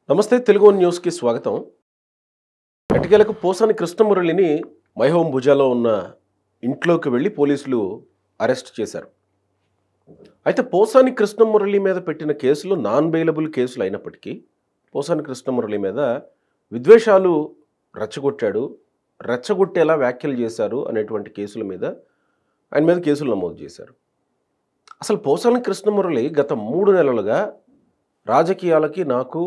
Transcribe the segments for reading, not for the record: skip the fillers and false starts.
నమస్తే తెలుగు న్యూస్కి స్వాగతం. ఎట్టకేలకు పోసాని కృష్ణమురళిని మైహోం భుజాలో ఉన్న ఇంట్లోకి వెళ్ళి పోలీసులు అరెస్ట్ చేశారు. అయితే పోసాని కృష్ణమురళి మీద పెట్టిన కేసులు నాన్ బెయిలబుల్ కేసులు అయినప్పటికీ పోసాని కృష్ణమురళి మీద విద్వేషాలు రెచ్చగొట్టేలా వ్యాఖ్యలు చేశారు అనేటువంటి కేసుల మీద ఆయన మీద కేసులు నమోదు చేశారు. అసలు పోసాని కృష్ణమురళి గత 3 నెలలుగా రాజకీయాలకి నాకు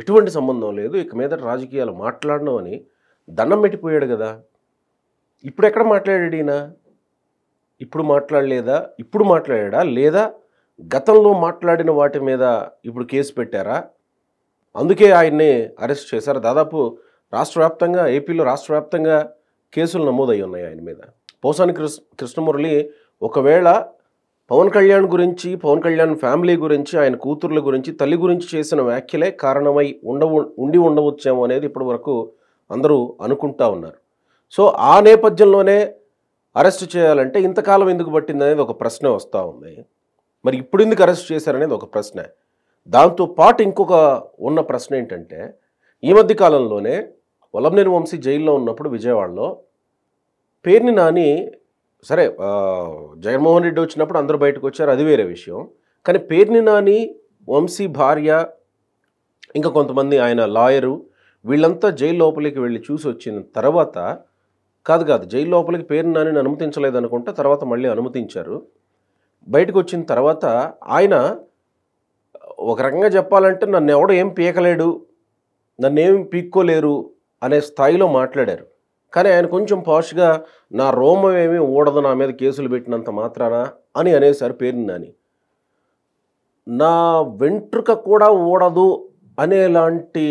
ఎటువంటి సంబంధం లేదు, ఇక మీద రాజకీయాలు మాట్లాడను అని దండం పెట్టిపోయాడు కదా. ఇప్పుడు ఎక్కడ మాట్లాడాడు ఈయన? ఇప్పుడు మాట్లాడలేదా? ఇప్పుడు మాట్లాడా లేదా గతంలో మాట్లాడిన వాటి మీద ఇప్పుడు కేసు పెట్టారా? అందుకే ఆయన్ని అరెస్ట్ చేశారు. దాదాపు ఏపీలో రాష్ట్ర వ్యాప్తంగా కేసులు నమోదయ్యి ఉన్నాయి ఆయన మీద. పోసాని కృష్ణమురళి ఒకవేళ పవన్ కళ్యాణ్ గురించి, పవన్ కళ్యాణ్ ఫ్యామిలీ గురించి, ఆయన కూతుర్ల గురించి, తల్లి గురించి చేసిన వ్యాఖ్యలే కారణమై ఉండవచ్చేమో అనేది ఇప్పటి వరకు అందరూ అనుకుంటా ఉన్నారు. సో ఆ నేపథ్యంలోనే అరెస్ట్ చేయాలంటే ఇంతకాలం ఎందుకు పట్టింది అనేది ఒక ప్రశ్న వస్తూ ఉంది. మరి ఇప్పుడు ఎందుకు అరెస్ట్ చేశారనేది ఒక ప్రశ్న. దాంతోపాటు ఇంకొక ఉన్న ప్రశ్న ఏంటంటే, ఈ మధ్య కాలంలోనే వల్లభనేని వంశీ జైల్లో ఉన్నప్పుడు విజయవాడలో పేర్ని నాని, సరే జగన్మోహన్ రెడ్డి వచ్చినప్పుడు అందరూ బయటకు వచ్చారు, అది వేరే విషయం. కానీ పేర్ని నాని, వంశీ భార్య, ఇంకా కొంతమంది ఆయన లాయరు, వీళ్ళంతా జైలు లోపలికి వెళ్ళి చూసి వచ్చిన తర్వాత కాదు జైలు లోపలికి పేర్ని నానిని అనుమతించలేదు అనుకుంటా, తర్వాత మళ్ళీ అనుమతించారు. బయటకు వచ్చిన తర్వాత ఆయన ఒక రకంగా చెప్పాలంటే నన్ను ఎవడో ఏం పీకలేడు, నన్నేం పీక్కోలేరు అనే స్థాయిలో మాట్లాడారు. కానీ ఆయన కొంచెం పాష్గా నా రోమం ఏమీ ఊడదు నా మీద కేసులు పెట్టినంత మాత్రాన అని అనేసారు పేర్ని నాని. నా వెంట్రుక కూడా ఊడదు అనేలాంటి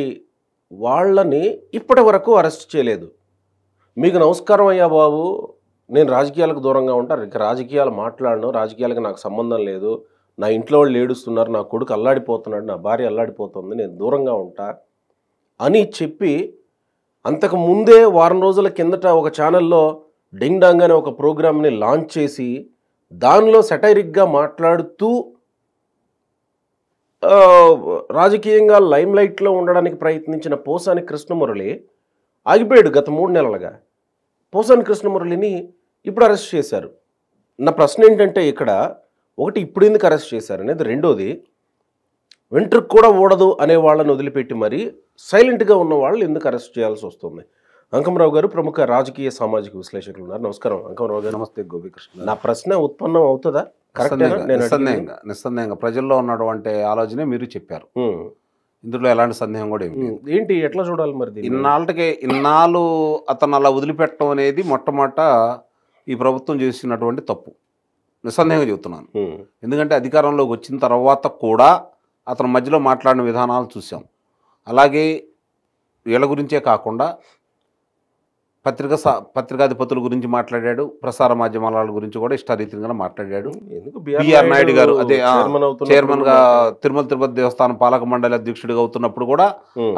వాళ్ళని ఇప్పటి వరకు అరెస్ట్ చేయలేదు. మీకు నమస్కారం అయ్యా బాబు, నేను రాజకీయాలకు దూరంగా ఉంటాను, ఇక రాజకీయాలు మాట్లాడను, రాజకీయాలకు నాకు సంబంధం లేదు, నా ఇంట్లో వాళ్ళు ఏడుస్తున్నారు, నా కొడుకు అల్లాడిపోతున్నాడు, నా భార్య అల్లాడిపోతుంది, నేను దూరంగా ఉంటా అని చెప్పి అంతకు ముందే వారం రోజుల కిందట ఒక ఛానల్లో డింగ్ డాంగ్ అనే ఒక ప్రోగ్రామ్ని లాంచ్ చేసి దానిలో సెటైరిక్గా మాట్లాడుతూ రాజకీయంగా లైమ్లైట్లో ఉండడానికి ప్రయత్నించిన పోసాని కృష్ణమురళి ఆగిపోయాడు గత 3 నెలలుగా. పోసాని కృష్ణమురళిని ఇప్పుడు అరెస్ట్ చేశారు. నా ప్రశ్న ఏంటంటే ఇక్కడ ఒకటి, ఇప్పుడు ఎందుకు అరెస్ట్ చేశారు అనేది, రెండోది వెంట్రుకు కూడా ఊడదు అనే వాళ్ళని వదిలిపెట్టి మరి సైలెంట్గా ఉన్న వాళ్ళు ఎందుకు అరెస్ట్ చేయాల్సి వస్తుంది? అంకమరావు గారు ప్రముఖ రాజకీయ సామాజిక విశ్లేషకులు ఉన్నారు. నమస్కారం అంకమరావు గారు. నమస్తే గోపికృష్ణ. నా ప్రశ్న ఉత్పన్నం అవుతుందా? నిస్సందేహంగా ప్రజల్లో ఉన్నటువంటి ఆలోచనే మీరు చెప్పారు. ఇందులో ఎలాంటి సందేహం కూడా ఏంటి, ఎట్లా చూడాలి మరి? ఇన్నాళ్ళు అతను అలా వదిలిపెట్టడం అనేది మొట్టమొదట ఈ ప్రభుత్వం చేసినటువంటి తప్పు, నిస్సందేహంగా చెబుతున్నాను. ఎందుకంటే అధికారంలోకి వచ్చిన తర్వాత కూడా అతను మధ్యలో మాట్లాడిన విధానాలు చూసాం. అలాగే వీళ్ళ గురించే కాకుండా పత్రికాధిపతుల గురించి మాట్లాడాడు, ప్రసార మాధ్యమాల గురించి కూడా ఇష్టారీతిగా మాట్లాడాడు. బిఆర్ నాయుడు గారు అదే చైర్మన్గా తిరుపతి దేవస్థానం పాలక మండలి అధ్యక్షుడిగా అవుతున్నప్పుడు కూడా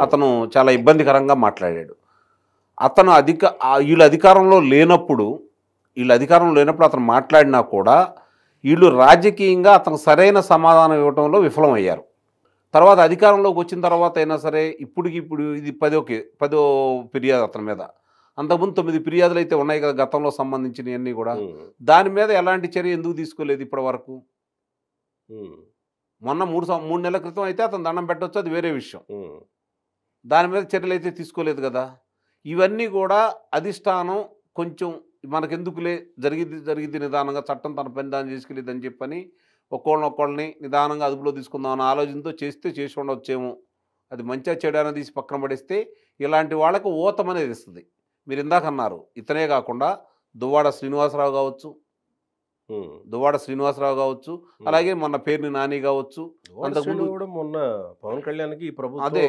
అతను చాలా ఇబ్బందికరంగా మాట్లాడాడు. అతను వీళ్ళు అధికారంలో లేనప్పుడు అతను మాట్లాడినా కూడా వీళ్ళు రాజకీయంగా అతను సరైన సమాధానం ఇవ్వడంలో విఫలమయ్యారు. తర్వాత అధికారంలోకి వచ్చిన తర్వాత అయినా సరే ఇప్పుడు ఇది 10వ ఫిర్యాదు అతని మీద. అంతకుముందు 9 ఫిర్యాదులు అయితే ఉన్నాయి కదా గతంలో సంబంధించినవన్నీ కూడా. దాని మీద ఎలాంటి చర్య ఎందుకు తీసుకోలేదు ఇప్పటి వరకు? మొన్న 3 నెలల క్రితం అయితే అతను దండం పెట్టవచ్చు, అది వేరే విషయం. దాని మీద చర్యలు అయితే తీసుకోలేదు కదా. ఇవన్నీ కూడా అధిష్టానం కొంచెం మనకెందుకులే, జరిగింది నిదానంగా, చట్టం తన పని దాన్ని చేసుకెళ్ళిద్దని చెప్పని ఒక్కొక్కళ్ళని నిదానంగా అదుపులో తీసుకుందాం అన్న ఆలోచనతో చేసి ఉండవచ్చేమో. అది మంచిగా చెడు తీసి పక్కన పడేస్తే ఇలాంటి వాళ్ళకు ఊతం అనేది ఇస్తుంది. మీరు ఇందాక అన్నారు, ఇతనే కాకుండా దువ్వాడ శ్రీనివాసరావు కావచ్చు, అలాగే మొన్న పేర్ని నాని కావచ్చు, అంతకుముందు కూడా మొన్న పవన్ కళ్యాణ్కి అదే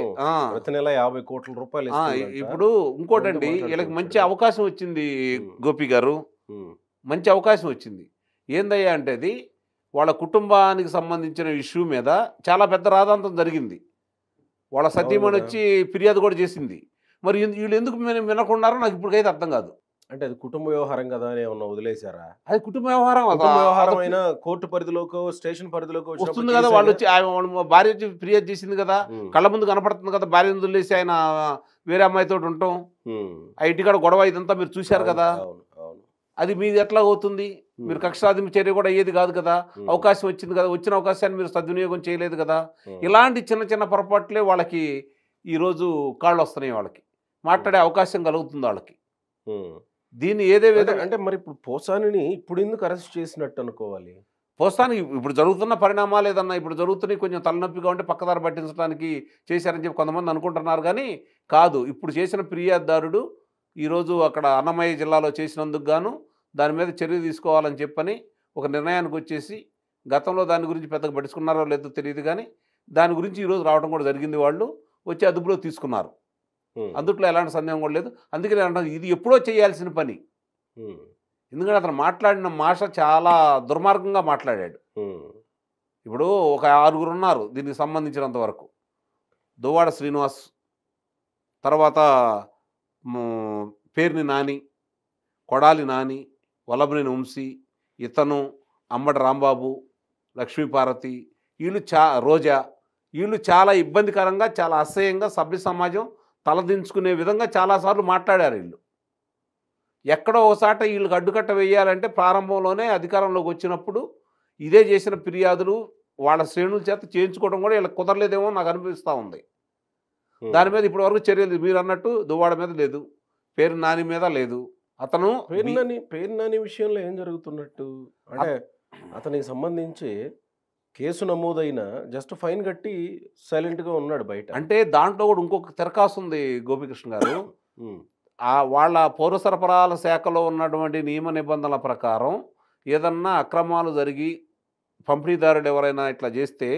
ప్రతి నెల 50 కోట్ల రూపాయలు. ఇప్పుడు ఇంకోటండి, వీళ్ళకి మంచి అవకాశం వచ్చింది గోపి గారు, మంచి అవకాశం వచ్చింది. ఏందయ్యా అంటే అది వాళ్ళ కుటుంబానికి సంబంధించిన ఇష్యూ మీద చాలా పెద్ద రాద్ధాంతం జరిగింది. వాళ్ళ సతీమణి వచ్చి ఫిర్యాదు కూడా చేసింది. మరి వీళ్ళు ఎందుకు వినకున్నారో నాకు ఇప్పటికైతే అర్థం కాదు. అంటే అది కుటుంబ వ్యవహారం కదా అని ఏమన్నా వదిలేశారా? అది కుటుంబ వ్యవహారం. కుటుంబ వ్యవహారం అయినా కోర్టు పరిధిలోకో స్టేషన్ పరిధిలోకో వస్తుంది కదా, వాళ్ళు వచ్చి భార్య వచ్చి ఫిర్యాదు చేసింది కదా, కళ్ళ ముందు కనపడుతుంది కదా, భార్యను వదిలేసి ఆయన వేరే అమ్మాయితో ఉండటం, ఆ ఇంటికాడ గొడవ ఇదంతా మీరు చూశారు కదా. అది మీది ఎట్లా అవుతుంది? మీరు కక్ష సాధింపు చర్య కూడా అయ్యేది కాదు కదా. అవకాశం వచ్చింది కదా, వచ్చిన అవకాశాన్ని మీరు సద్వినియోగం చేయలేదు కదా. ఇలాంటి చిన్న చిన్న పొరపాట్లే వాళ్ళకి ఈరోజు కాళ్ళు వస్తున్నాయి, వాళ్ళకి మాట్లాడే అవకాశం కలుగుతుంది వాళ్ళకి. దీన్ని ఏదే విధంగా అంటే మరి ఇప్పుడు పోసానిని ఇప్పుడు ఎందుకు అరెస్ట్ చేసినట్టు అనుకోవాలి? పోస్తానికి ఇప్పుడు జరుగుతున్న పరిణామాలు ఏదన్నా ఇప్పుడు జరుగుతున్నాయి, కొంచెం తలనొప్పిగా ఉంటే పక్కదారి పట్టించడానికి చేశారని చెప్పి కొంతమంది అనుకుంటున్నారు. కానీ కాదు, ఇప్పుడు చేసిన ఫిర్యాదుదారుడు ఈరోజు అక్కడ అన్నమయ్య జిల్లాలో చేసినందుకు గాను దాని మీద చర్య తీసుకోవాలని చెప్పని ఒక నిర్ణయానికి వచ్చేసి, గతంలో దాని గురించి పెద్దగా పట్టించుకున్నారో లేదో తెలియదు కానీ దాని గురించి ఈరోజు రావడం కూడా జరిగింది. వాళ్ళు వచ్చి అదుపులో తీసుకున్నారు, అందుట్లో ఎలాంటి సందేహం కూడా లేదు. అందుకే నేను అంటాను, ఇది ఎప్పుడో చేయాల్సిన పని. ఎందుకంటే అతను మాట్లాడిన భాష చాలా దుర్మార్గంగా మాట్లాడాడు. ఇప్పుడు ఒక 6 ఉన్నారు దీనికి సంబంధించినంత వరకు. దువ్వాడ శ్రీనివాస్, తర్వాత పేర్ని నాని, కొడాలి నాని, వల్లభనేని వంశీ, ఇతను, అంబటి రాంబాబు, లక్ష్మీపార్వతి, వీళ్ళు రోజా, వీళ్ళు చాలా ఇబ్బందికరంగా, చాలా అసహ్యంగా సభ్య సమాజం తలదించుకునే విధంగా చాలాసార్లు మాట్లాడారు. వీళ్ళు ఎక్కడో ఒకసాట వీళ్ళకి అడ్డుకట్ట వేయాలంటే ప్రారంభంలోనే అధికారంలోకి వచ్చినప్పుడు ఇదే చేసిన ఫిర్యాదులు వాళ్ళ శ్రేణుల చేత చేయించుకోవడం కూడా వీళ్ళకి కుదరలేదేమో నాకు అనిపిస్తూ ఉంది. దాని మీద ఇప్పటివరకు చర్యలు మీరు అన్నట్టు దువ్వాడ మీద లేదు, పేరు నాని మీద లేదు. అతను పేరు నాని విషయంలో ఏం జరుగుతున్నట్టు అంటే అతనికి సంబంధించి కేసు నమోదైన జస్ట్ ఫైన్ కట్టి సైలెంట్గా ఉన్నాడు బయట. అంటే దాంట్లో కూడా ఇంకొక తిరకాసు ఉంది గోపికృష్ణ గారు. వాళ్ళ పౌర సరఫరాల శాఖలో ఉన్నటువంటి నియమ నిబంధనల ప్రకారం ఏదన్నా అక్రమాలు జరిగి పంపిణీదారుడు ఎవరైనా ఇట్లా చేస్తే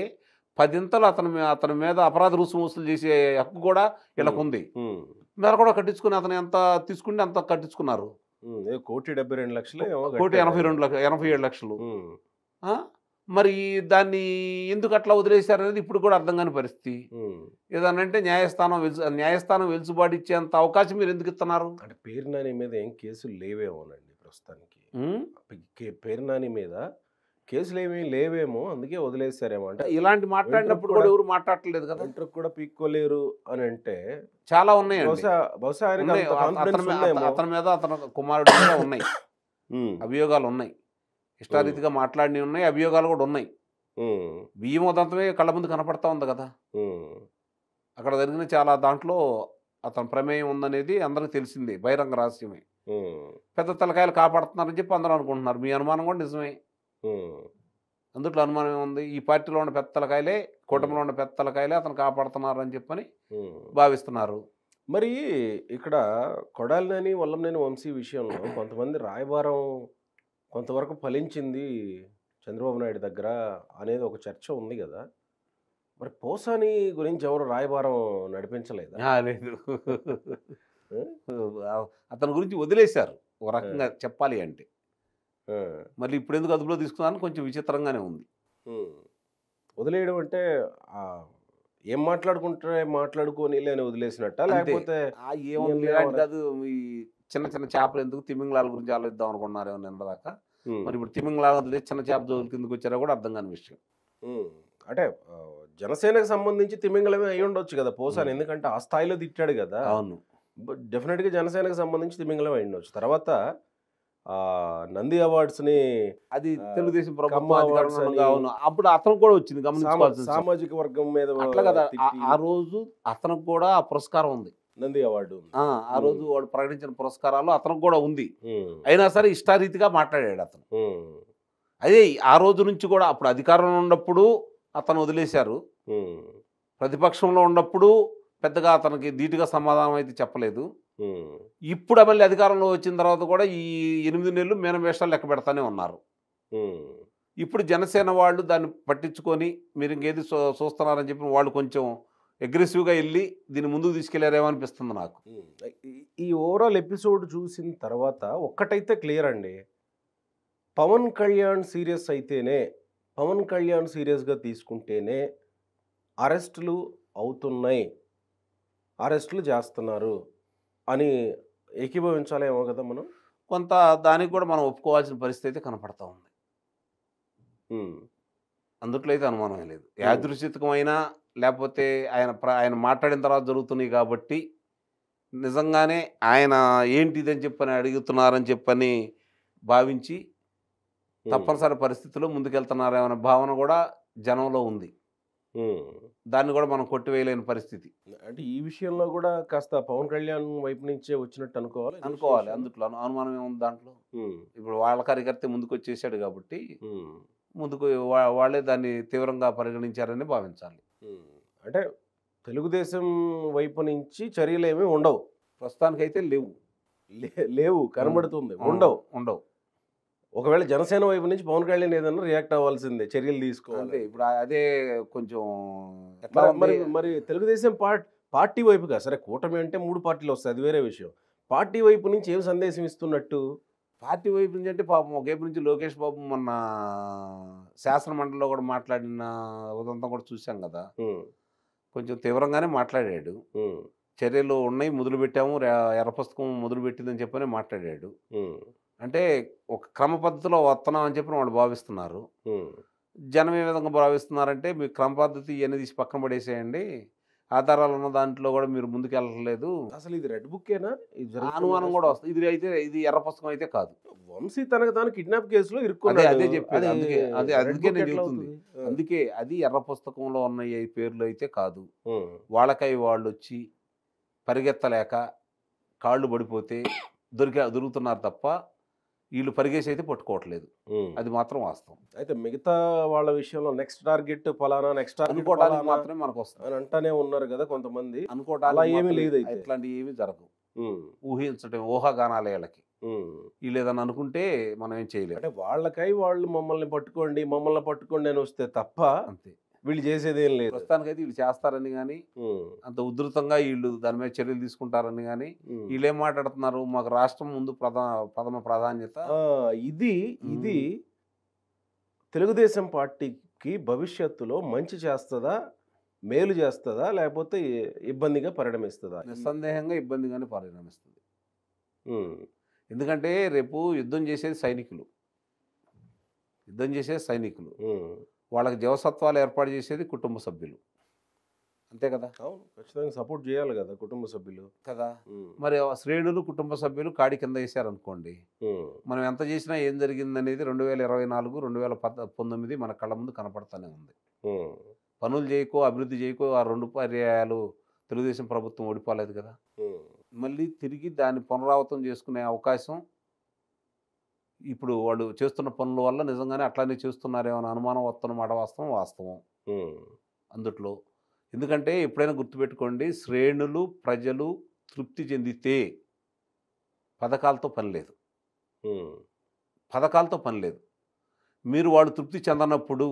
10 అతని మీద అపరాధ రుసుము వసూలు చేసే హక్కు కూడా వీళ్ళకు ఉంది. మీరు కూడా కట్టించుకుని అతను ఎంత తీసుకుంటే అంత కట్టించుకున్నారు. 1,82,87 లక్షలు. మరి దాన్ని ఎందుకు అట్లా వదిలేశారనేది ఇప్పుడు కూడా అర్థం కాని పరిస్థితి. ఏదనంటే న్యాయస్థానం వెలుసుబాటు ఇచ్చేంత అవకాశం మీరు ఎందుకు ఇస్తున్నారు? అంటే పేరు నాని మీద ఏం కేసులు లేవేమోనండి ప్రస్తుతానికి. పేరు నాని మీద కేసులు ఏమీ లేవేమో, అందుకే వదిలేశారేమో. అంటే ఇలాంటి మాట్లాడినప్పుడు కూడా ఎవరు మాట్లాడలేదు కదా, ఇంటర్ కూడా పీక్కోలేరు అని అంటే చాలా ఉన్నాయి. బహుశా అతని మీద అతని కుమారుడు మీద ఉన్నాయి అభియోగాలు ఉన్నాయి, ఇష్టారీతిగా మాట్లాడినవి ఉన్నాయి, అభియోగాలు కూడా ఉన్నాయి. బియ్యం ఉదంతమే కళ్ళ ముందు కనపడతా ఉంది కదా. అక్కడ జరిగిన చాలా దాంట్లో అతని ప్రమేయం ఉందనేది అందరికీ తెలిసిందే, బహిరంగ రహస్యమే. పెద్ద తలకాయలు కాపాడుతున్నారని చెప్పి అందరూ అనుకుంటున్నారు. మీ అనుమానం కూడా నిజమే. అందుట్లో అనుమానం ఏముంది? ఈ పార్టీలో ఉన్న పెద్ద తలకాయలే, కూటమిలో ఉన్న పెద్ద తలకాయలే అతను కాపాడుతున్నారు అని చెప్పని భావిస్తున్నారు. మరి ఇక్కడ కొడాలి నాని, వల్లభనేని వంశీ విషయంలో కొంతమంది రాయబారం కొంతవరకు ఫలించింది చంద్రబాబు నాయుడు దగ్గర అనేది ఒక చర్చ ఉంది కదా. మరి పోసాని గురించి ఎవరు రాయబారం నడిపించలేదా? లేదు, అతని గురించి వదిలేశారు ఒక రకంగా చెప్పాలి అంటే. మళ్ళీ ఇప్పుడు ఎందుకు అదుపులో తీసుకున్నాను కొంచెం విచిత్రంగానే ఉంది. వదిలేయడం అంటే ఏం మాట్లాడుకోని అని వదిలేసినట్ట, లేకపోతే ఏముంది కాదు. ఈ చిన్న చిన్న చేపలు ఎందుకు, తిమింగళాల గురించి ఆలోచిద్దాం అనుకున్నారేమో నిన్నదాకా. మరి ఇప్పుడు తిమింగళాల వదిలేసి చిన్న చేప జోలు కిందకు వచ్చారో కూడా అర్థం కాని విషయం. అంటే జనసేనకు సంబంధించి తిమింగళమే అయి ఉండొచ్చు కదా పోసాని, ఎందుకంటే ఆ స్థాయిలో తిట్టాడు కదా. అవును, డెఫినెట్గా జనసేనకు సంబంధించి తిమింగళం అయి ఉండొచ్చు. తర్వాత నంది అవార్డ్స్ని, అది తెలుగుదేశం ప్రభుత్వం అప్పుడు అతను కూడా వచ్చింది గమనించాల్సింది, సామాజిక వర్గం మీద అట్లా కదా. ఆ రోజు అతనికి కూడా ఆ పురస్కారం ఉంది, నంది అవార్డు. ఆ రోజు వాడు ప్రకటించిన పురస్కారాలు అతనికి కూడా ఉంది. అయినా సరే ఇష్టారీతిగా మాట్లాడాడు అతను. అదే ఆ రోజు నుంచి కూడా అప్పుడు అధికారంలో ఉన్నప్పుడు అతను వదిలేశారు, ప్రతిపక్షంలో ఉన్నప్పుడు పెద్దగా అతనికి ధీటుగా సమాధానం అయితే చెప్పలేదు. ఇప్పుడు మళ్ళీ అధికారంలో వచ్చిన తర్వాత కూడా ఈ 8 నెలలు మేనవేషాలు లెక్క పెడతానే ఉన్నారు. ఇప్పుడు జనసేన వాళ్ళు దాన్ని పట్టించుకొని మీరు ఇంకేది చూస్తున్నారని చెప్పి వాళ్ళు కొంచెం అగ్రెసివ్గా వెళ్ళి దీన్ని ముందుకు తీసుకెళ్లారేమో అనిపిస్తుంది నాకు. ఈ ఓవరాల్ ఎపిసోడ్ చూసిన తర్వాత ఒక్కటైతే క్లియర్ అండి, పవన్ కళ్యాణ్ సీరియస్ అయితేనే, పవన్ కళ్యాణ్ సీరియస్గా తీసుకుంటేనే అరెస్టులు అవుతున్నాయి, అరెస్టులు చేస్తున్నారు అని ఏకీభవించాలేమో కదా మనం. కొంత దానికి కూడా మనం ఒప్పుకోవాల్సిన పరిస్థితి అయితే కనపడతా ఉంది. అందుట్లో అయితే అనుమానమే లేదు. యాదృచ్ఛికమైనా లేకపోతే ఆయన మాట్లాడిన తర్వాత జరుగుతున్నాయి కాబట్టి నిజంగానే ఆయన ఏంటిదని చెప్పని అడుగుతున్నారని చెప్పని భావించి తప్పనిసరి పరిస్థితుల్లో ముందుకెళ్తున్నారేమనే భావన కూడా జనంలో ఉంది. దాన్ని కూడా మనం కొట్టివేయలేని పరిస్థితి. అంటే ఈ విషయంలో కూడా కాస్త పవన్ కళ్యాణ్ వైపు నుంచే వచ్చినట్టు అనుకోవాలి. అందుట్లో అనుమానం ఏముంది దాంట్లో. ఇప్పుడు వాళ్ళ కార్యకర్త ముందుకు వచ్చేసాడు కాబట్టి ముందుకు వాళ్ళే దాన్ని తీవ్రంగా పరిగణించారని భావించాలి. అంటే తెలుగుదేశం వైపు నుంచి చర్యలు ఏమీ ఉండవు, ప్రస్తుతానికైతే లేవు కనబడుతుంది, ఉండవు. ఒకవేళ జనసేన వైపు నుంచి పవన్ కళ్యాణ్ ఏదన్నా రియాక్ట్ అవ్వాల్సిందే, చర్యలు తీసుకోవాలి. ఇప్పుడు అదే కొంచెం మరి తెలుగుదేశం పార్టీ వైపుగా, సరే కూటమి అంటే 3 పార్టీలు వస్తాయి, అది వేరే విషయం. పార్టీ వైపు నుంచి ఏం సందేశం ఇస్తున్నట్టు? పార్టీ వైపు నుంచి అంటే పాపం ఒకవైపు నుంచి లోకేష్ బాబు మొన్న శాసన మండలిలో కూడా మాట్లాడిన ఉదంతం కూడా చూసాం కదా, కొంచెం తీవ్రంగానే మాట్లాడాడు. చర్యలు ఉన్నాయి, మొదలు పెట్టాము, ఎర్ర పుస్తకం మొదలు పెట్టిందని చెప్పని మాట్లాడాడు. అంటే ఒక క్రమ పద్ధతిలో వస్తున్నాం అని చెప్పి వాళ్ళు భావిస్తున్నారు. జనం ఏ విధంగా భావిస్తున్నారంటే మీ క్రమ పద్ధతి ఇవన్నీ తీసి పక్కన పడేసేయండి, ఆధారాలు ఉన్న దాంట్లో కూడా మీరు ముందుకు వెళ్ళట్లేదు, అసలు ఇది రెడ్ బుక్కేనా, అనుమానం కూడా వస్తుంది. ఇది ఎర్ర పుస్తకం అయితే కాదు. వంశీ తనకు తాను కిడ్నాప్ కేసులో ఇరుక్కున్నాడు. అదే చెప్పేది, అందుకే నేను చెబుతుంది. అందుకే అది ఎర్ర పుస్తకంలో ఉన్న ఈ పేర్లు అయితే కాదు. వాళ్ళకై వాళ్ళు వచ్చి పరిగెత్తలేక కాళ్ళు పడిపోతే దొరుకుతున్నారు తప్ప వీళ్ళు పరిగేసి అయితే పట్టుకోవట్లేదు. అది మాత్రం వాస్తవం. అయితే మిగతా వాళ్ళ విషయంలో నెక్స్ట్ టార్గెట్ ఫలానా, నెక్స్ట్ అనుకోవడానికి మాత్రమే మనకు వస్తుంది అని అంటానే ఉన్నారు కదా కొంతమంది. అనుకోవటానికి ఏమీ లేదు, ఇట్లాంటివి ఏమీ జరగవు. ఊహించడం ఊహాగానాలే వీళ్ళకి. వీళ్ళు ఏదన్నా అనుకుంటే మనం ఏం చేయలేము. అంటే వాళ్ళకై వాళ్ళు మమ్మల్ని పట్టుకోండి అని వస్తే తప్ప అంతే, వీళ్ళు చేసేది ఏం లేదు. ప్రస్తుతానికైతే వీళ్ళు చేస్తారని కానీ, అంత ఉధృతంగా వీళ్ళు దాని మీద చర్యలు తీసుకుంటారని కానీ, వీళ్ళు ఏం మాట్లాడుతున్నారు, మాకు రాష్ట్రం ముందు ప్రథమ ప్రాధాన్యత. ఇది తెలుగుదేశం పార్టీకి భవిష్యత్తులో మంచి చేస్తుందా, మేలు చేస్తుందా, లేకపోతే ఇబ్బందిగా పరిణమిస్తుందా? నిస్సందేహంగా ఇబ్బందిగానే పరిణమిస్తుంది. ఎందుకంటే రేపు యుద్ధం చేసేది సైనికులు, వాళ్ళకి జీవసత్వాలు ఏర్పాటు చేసేది కుటుంబ సభ్యులు, అంతే కదా. అవును, ఖచ్చితంగా సపోర్ట్ చేయాలి కదా కుటుంబ సభ్యులు కదా. మరి శ్రేణులు కుటుంబ సభ్యులు కాడి కింద వేసారనుకోండి, మనం ఎంత చేసినా ఏం జరిగిందనేది 2024, 2019 మన కళ్ళ ముందు కనపడతానే ఉంది. పనులు చేయకో, అభివృద్ధి చేయకో, ఆ 2 పర్యాయాలు తెలుగుదేశం ప్రభుత్వం ఓడిపోలేదు కదా. మళ్ళీ తిరిగి దాన్ని పునరావృతం చేసుకునే అవకాశం ఇప్పుడు వాళ్ళు చేస్తున్న పనుల వల్ల నిజంగానే అట్లానే చేస్తున్నారేమో అని అనుమానం వస్తున్న మాట వాస్తవం అందుట్లో. ఎందుకంటే ఎప్పుడైనా గుర్తుపెట్టుకోండి, శ్రేణులు ప్రజలు తృప్తి చెందితే పథకాలతో పని లేదు. మీరు వాళ్ళు తృప్తి చెందనప్పుడు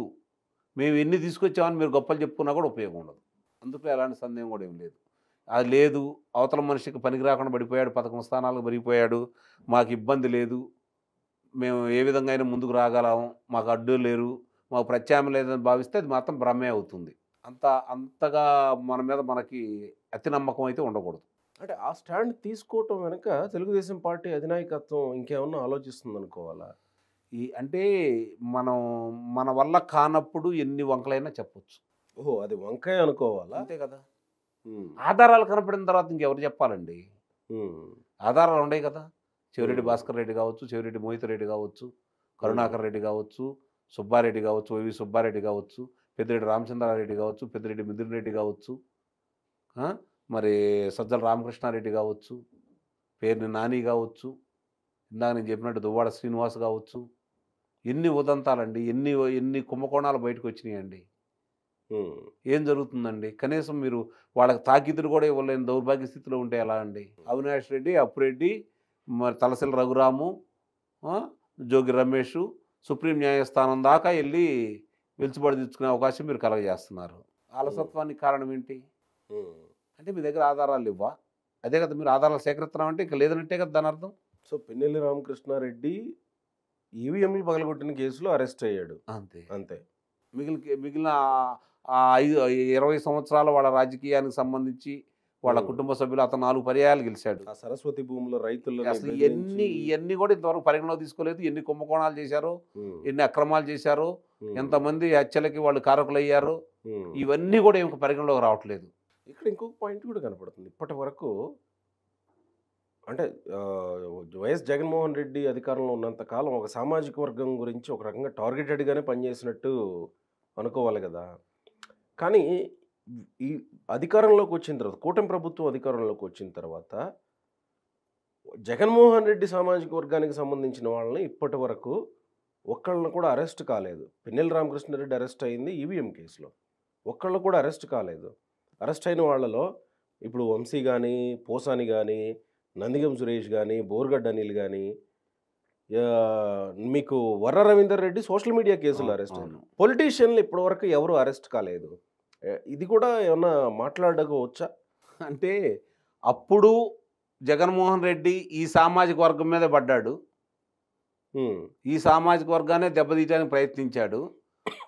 మేము ఎన్ని తీసుకొచ్చామని మీరు గొప్పలు చెప్పుకున్నా కూడా ఉపయోగం ఉండదు. అందుట్లో ఎలాంటి సందేహం కూడా ఏం లేదు. అది లేదు, అవతల మనిషికి పనికి రాకుండా పడిపోయాడు, 11 స్థానాలకు పెరిగిపోయాడు, మాకు ఇబ్బంది లేదు, మేము ఏ విధంగా అయినా ముందుకు రాగలము, మాకు అడ్డు లేరు, మాకు ప్రత్యామ్నాయం లేదని భావిస్తే అది మాత్రం భ్రమే అవుతుంది. అంతగా మన మీద మనకి అతి నమ్మకం అయితే ఉండకూడదు. అంటే ఆ స్టాండ్ తీసుకోవటం వెనుక తెలుగుదేశం పార్టీ అధినాయకత్వం ఇంకేమన్నా ఆలోచిస్తుంది అనుకోవాలా? అంటే మన వల్ల కానప్పుడు ఎన్ని వంకలైనా చెప్పొచ్చు. అది వంకాయ అనుకోవాలా? అంతే కదా. ఆధారాలు కనపడిన తర్వాత ఇంకెవరు చెప్పాలండి? ఆధారాలు ఉన్నాయి కదా. చెవిరెడ్డి భాస్కర్ రెడ్డి కావచ్చు, చెవిరెడ్డి మోహిత్ రెడ్డి కావచ్చు, కరుణాకర్ రెడ్డి కావచ్చు, సుబ్బారెడ్డి కావచ్చు, వైవి సుబ్బారెడ్డి కావచ్చు, పెద్దిరెడ్డి రామచంద్రారెడ్డి కావచ్చు, పెద్దిరెడ్డి మిథున్ రెడ్డి కావచ్చు, మరి సజ్జల రామకృష్ణారెడ్డి కావచ్చు, పేరుని నాని కావచ్చు, ఇందాక నేను చెప్పినట్టు దువ్వాడ శ్రీనివాస్ కావచ్చు. ఎన్ని ఉదంతాలండి, ఎన్ని కుంభకోణాలు బయటకు వచ్చినాయండి. ఏం జరుగుతుందండి? కనీసం మీరు వాళ్ళకి తాకీదులు కూడా ఇవ్వలేని దౌర్భాగ్య స్థితిలో ఉంటే ఎలా అండి? అవినాష్ రెడ్డి, అప్పురెడ్డి, మరి తలసిల రఘురాము, జోగి రమేష్ సుప్రీం న్యాయస్థానం దాకా వెళ్ళి వెలుచుబడి తెచ్చుకునే అవకాశం మీరు కలగజేస్తున్నారు. ఆలసత్వానికి కారణం ఏంటి? అంటే మీ దగ్గర ఆధారాలు ఇవ్వా? అదే కదా, మీరు ఆధారాలు సేకరిస్తున్నామంటే ఇంకా లేదనంటే కదా దాని అర్థం. సో పిన్నెల్లి రామకృష్ణారెడ్డి ఈవీఎంలు పగలగొట్టిన కేసులో అరెస్ట్ అయ్యాడు, అంతే. మిగిలిన 20 సంవత్సరాల వాళ్ళ రాజకీయానికి సంబంధించి వాళ్ళ కుటుంబ సభ్యులు, అతను 4 పర్యాయాలు గెలిచాడు. ఆ సరస్వతి భూముల రైతులు అసలు ఇవన్నీ కూడా ఇంతవరకు పరిగణలో తీసుకోలేదు. ఎన్ని కుంభకోణాలు చేశారో, ఎన్ని అక్రమాలు చేశారో, ఎంతమంది హత్యలకి వాళ్ళు కారకులయ్యారో, ఇవన్నీ కూడా ఏమి పరిగణలోకి రావట్లేదు. ఇక్కడ ఇంకొక పాయింట్ కూడా కనపడుతుంది. ఇప్పటి వరకు అంటే వైఎస్ జగన్మోహన్ రెడ్డి అధికారంలో ఉన్నంత కాలం ఒక సామాజిక వర్గం గురించి ఒక రకంగా టార్గెటెడ్గానే పనిచేసినట్టు అనుకోవాలి కదా. కానీ ఈ అధికారంలోకి వచ్చిన తర్వాత, కూటమి ప్రభుత్వం అధికారంలోకి వచ్చిన తర్వాత జగన్మోహన్ రెడ్డి సామాజిక వర్గానికి సంబంధించిన వాళ్ళని ఇప్పటి వరకు ఒక్కళ్ళని కూడా అరెస్ట్ కాలేదు. పిన్నెల్లి రామకృష్ణారెడ్డి అరెస్ట్ అయింది ఈవీఎం కేసులో, ఒక్కళ్ళు కూడా అరెస్ట్ కాలేదు. అరెస్ట్ అయిన వాళ్ళలో ఇప్పుడు వంశీ కానీ, పోసాని కానీ, నందిగం సురేష్ కానీ, బోర్గడ్డ అనిల్ కానీ, మీకు వర్ర రవీందర్ రెడ్డి సోషల్ మీడియా కేసులో అరెస్ట్ అయ్యారు. పొలిటీషియన్లు ఇప్పటివరకు ఎవరు అరెస్ట్ కాలేదు. ఇది కూడా ఏమన్నా మాట్లాడకపోవచ్చా? అంటే అప్పుడు జగన్మోహన్ రెడ్డి ఈ సామాజిక వర్గం మీద పడ్డాడు, ఈ సామాజిక వర్గాన్ని దెబ్బతీయడానికి ప్రయత్నించాడు,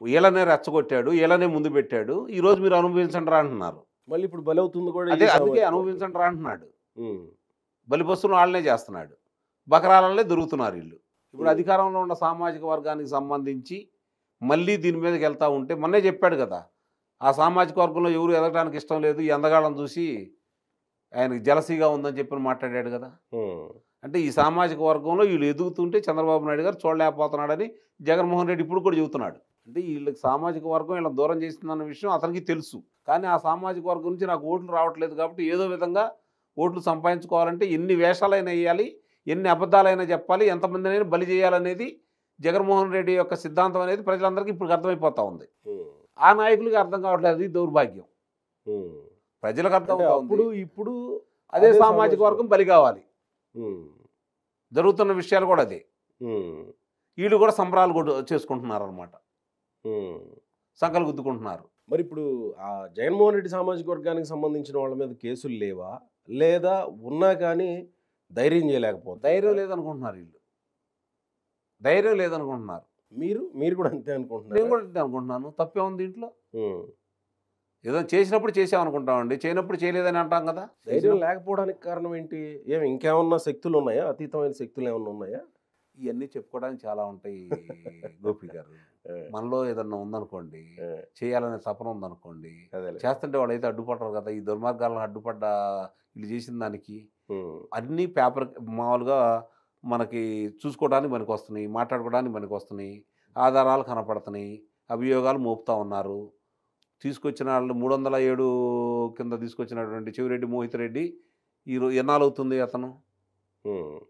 వీళ్ళనే రెచ్చగొట్టాడు, వీళ్ళనే ముందు పెట్టాడు. ఈరోజు మీరు అనుభవించండి రా అంటున్నారు. మళ్ళీ ఇప్పుడు బలవుతుంది కూడా. అందుకే అనుభవించండి రా అంటున్నాడు. బలిపస్తులు వాళ్ళనే చేస్తున్నాడు, బకరాలనే దొరుకుతున్నారు వీళ్ళు. ఇప్పుడు అధికారంలో ఉన్న సామాజిక వర్గానికి సంబంధించి మళ్ళీ దీని మీదకి వెళ్తూ ఉంటే, మొన్నే చెప్పాడు కదా, ఆ సామాజిక వర్గంలో ఎవరు ఎదగడానికి ఇష్టం లేదు, ఈ అందగాళ్ళని చూసి ఆయనకి జలసీగా ఉందని చెప్పి మాట్లాడాడు కదా. అంటే ఈ సామాజిక వర్గంలో వీళ్ళు ఎదుగుతుంటే చంద్రబాబు నాయుడు గారు చూడలేకపోతున్నాడని జగన్మోహన్ రెడ్డి ఇప్పుడు కూడా చెబుతున్నాడు. అంటే వీళ్ళకి సామాజిక వర్గం వీళ్ళని దూరం చేస్తుందన్న విషయం అతనికి తెలుసు. కానీ ఆ సామాజిక వర్గం నుంచి నాకు ఓట్లు రావట్లేదు కాబట్టి ఏదో విధంగా ఓట్లు సంపాదించుకోవాలంటే ఎన్ని వేషాలైనా వేయాలి, ఎన్ని అబద్ధాలైనా చెప్పాలి, ఎంతమందినైనా బలి చేయాలనేది జగన్మోహన్ రెడ్డి యొక్క సిద్ధాంతం అనేది ప్రజలందరికీ ఇప్పుడు అర్థమైపోతా ఉంది. ఆ నాయకులకి అర్థం కావట్లేదు. అది దౌర్భాగ్యం. ప్రజలకు అర్థం కావప్పుడు ఇప్పుడు అదే సామాజిక వర్గం బలి కావాలి. జరుగుతున్న విషయాలు కూడా అదే. వీళ్ళు కూడా సంబరాలు కూడా చేసుకుంటున్నారు అనమాట, సంకలు గుద్దుకుంటున్నారు. మరి ఇప్పుడు ఆ జగన్మోహన్ రెడ్డి సామాజిక వర్గానికి సంబంధించిన వాళ్ళ మీద కేసులు లేవా, లేదా ఉన్నా కానీ ధైర్యం చేయలేకపోతే? ధైర్యం లేదనుకుంటున్నారు వీళ్ళు, ధైర్యం లేదనుకుంటున్నారు. మీరు కూడా అంతే అనుకుంటున్నారు? నేను కూడా అంతే అనుకుంటున్నాను. తప్పే ఉంది దీంట్లో. ఏదో చేసినప్పుడు చేసామనుకుంటామండి, చేయనప్పుడు చేయలేదని అంటాం కదా. ధైర్యం లేకపోవడానికి కారణం ఏంటి? ఇంకేమన్నా శక్తులు ఉన్నాయా, అతీతమైన శక్తులు ఏమన్నా ఉన్నాయా? ఇవన్నీ చెప్పుకోవడానికి చాలా ఉంటాయి గోపి గారు. మనలో ఏదన్నా ఉందనుకోండి, చేయాలనే తపన ఉందనుకోండి, చేస్తుంటే వాళ్ళు అయితే అడ్డుపడరు కదా. ఈ దుర్మార్గాలను అడ్డుపడ్డ వీళ్ళు చేసిన దానికి అన్నీ పేపర్ మామూలుగా మనకి చూసుకోవడానికి పనికి వస్తున్నాయి, మాట్లాడుకోవడానికి పనికి వస్తున్నాయి, ఆధారాలు కనపడుతున్నాయి, అభియోగాలు మోపుతా ఉన్నారు. తీసుకొచ్చిన వాళ్ళు 307 కింద తీసుకొచ్చినటువంటి చెవిరెడ్డి మోహిత్ రెడ్డి ఎన్నాళ్ళు అవుతుంది అతను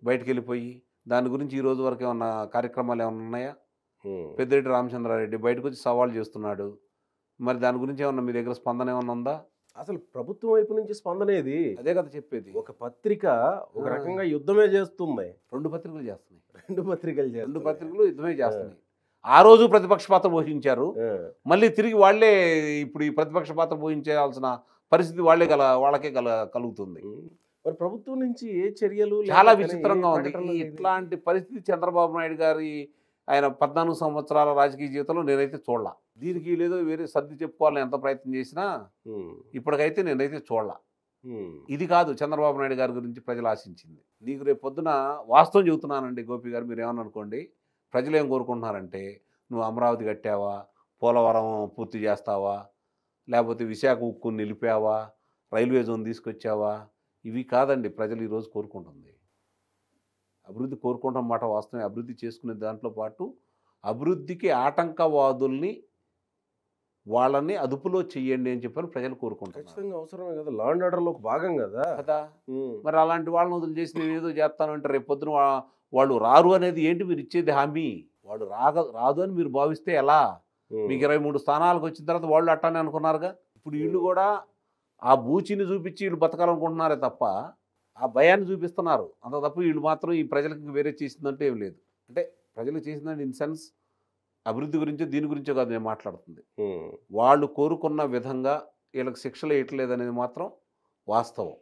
బయటికి వెళ్ళిపోయి? దాని గురించి ఈ రోజు వరకు ఏమన్నా కార్యక్రమాలు ఏమైనా ఉన్నాయా? పెద్దిరెడ్డి రామచంద్రారెడ్డి బయటకు వచ్చి సవాల్ చేస్తున్నాడు. మరి దాని గురించి ఏమన్నా మీ దగ్గర స్పందన ఏమన్నా ఉందా? అసలు ప్రభుత్వం వైపు నుంచి స్పందన ఏది? అదే కదా చెప్పేది. ఒక పత్రిక ఒక రకంగా యుద్ధమే చేస్తుంది. 2 పత్రికలు చేస్తున్నాయి. 2 పత్రికలు యుద్ధమే చేస్తున్నాయి. ఆ రోజు ప్రతిపక్ష పాత్ర పోషించారు, మళ్ళీ తిరిగి వాళ్లే ఇప్పుడు ఈ ప్రతిపక్ష పాత్ర పోషించాల్సిన పరిస్థితి వాళ్ళకే కలుగుతుంది. మరి ప్రభుత్వం నుంచి ఏ చర్యలు? చాలా విచిత్రంగా ఉంది. ఇట్లాంటి పరిస్థితి చంద్రబాబు నాయుడు గారి ఆయన 14 సంవత్సరాల రాజకీయ జీవితంలో నేనైతే చూడలా. దీనికి లేదో వేరే సర్ది చెప్పుకోవాలని ఎంత ప్రయత్నం చేసినా ఇప్పటికైతే నేనైతే చూడలా. ఇది కాదు చంద్రబాబు నాయుడు గారి గురించి ప్రజలు ఆశించింది. నీకు రేపు పొద్దున వాస్తవం చెబుతున్నానండి గోపి గారు, మీరు ఏమన్నా అనుకోండి, ప్రజలు ఏం కోరుకుంటున్నారంటే, నువ్వు అమరావతి కట్టావా, పోలవరం పూర్తి చేస్తావా, లేకపోతే విశాఖ ఉక్కు నిలిపావా, రైల్వే జోన్ తీసుకొచ్చావా? ఇవి కాదండి ప్రజలు ఈరోజు కోరుకుంటుంది. అభివృద్ధి కోరుకుంటాం మాట వాస్తవమే. అభివృద్ధి చేసుకునే దాంట్లో పాటు అభివృద్ధికి ఆటంకవాదుల్ని వాళ్ళని అదుపులో చెయ్యండి అని చెప్పని ప్రజలు కోరుకుంటారు. ఖచ్చితంగా అవసరమే కదా, లా అండ్ ఆర్డర్లో ఒక భాగం కదా. మరి అలాంటి వాళ్ళని వదిలి చేసి నేను ఏదో చేస్తాను అంటే రేపు పొద్దున వాళ్ళు రారు అనేది ఏంటి మీరు ఇచ్చేది హామీ? వాళ్ళు రాదు అని మీరు భావిస్తే ఎలా? మీకు 23 స్థానాలకు వచ్చిన తర్వాత వాళ్ళు అట్టానే అనుకున్నారుగా. ఇప్పుడు వీళ్ళు కూడా ఆ బూచిని చూపించి వీళ్ళు బతకాలనుకుంటున్నారే తప్ప ఆ భయాన్ని చూపిస్తున్నారు అంత తప్ప. వీళ్ళు మాత్రం ఈ ప్రజలకు వేరే చేసిందంటే ఏం లేదు. అంటే ప్రజలు చేసిందంటే ఇన్ సెన్స్ అభివృద్ధి గురించో దీని గురించో కాదు నేను మాట్లాడుతుంది. వాళ్ళు కోరుకున్న విధంగా వీళ్ళకి శిక్షలు వేయట్లేదు అనేది మాత్రం వాస్తవం.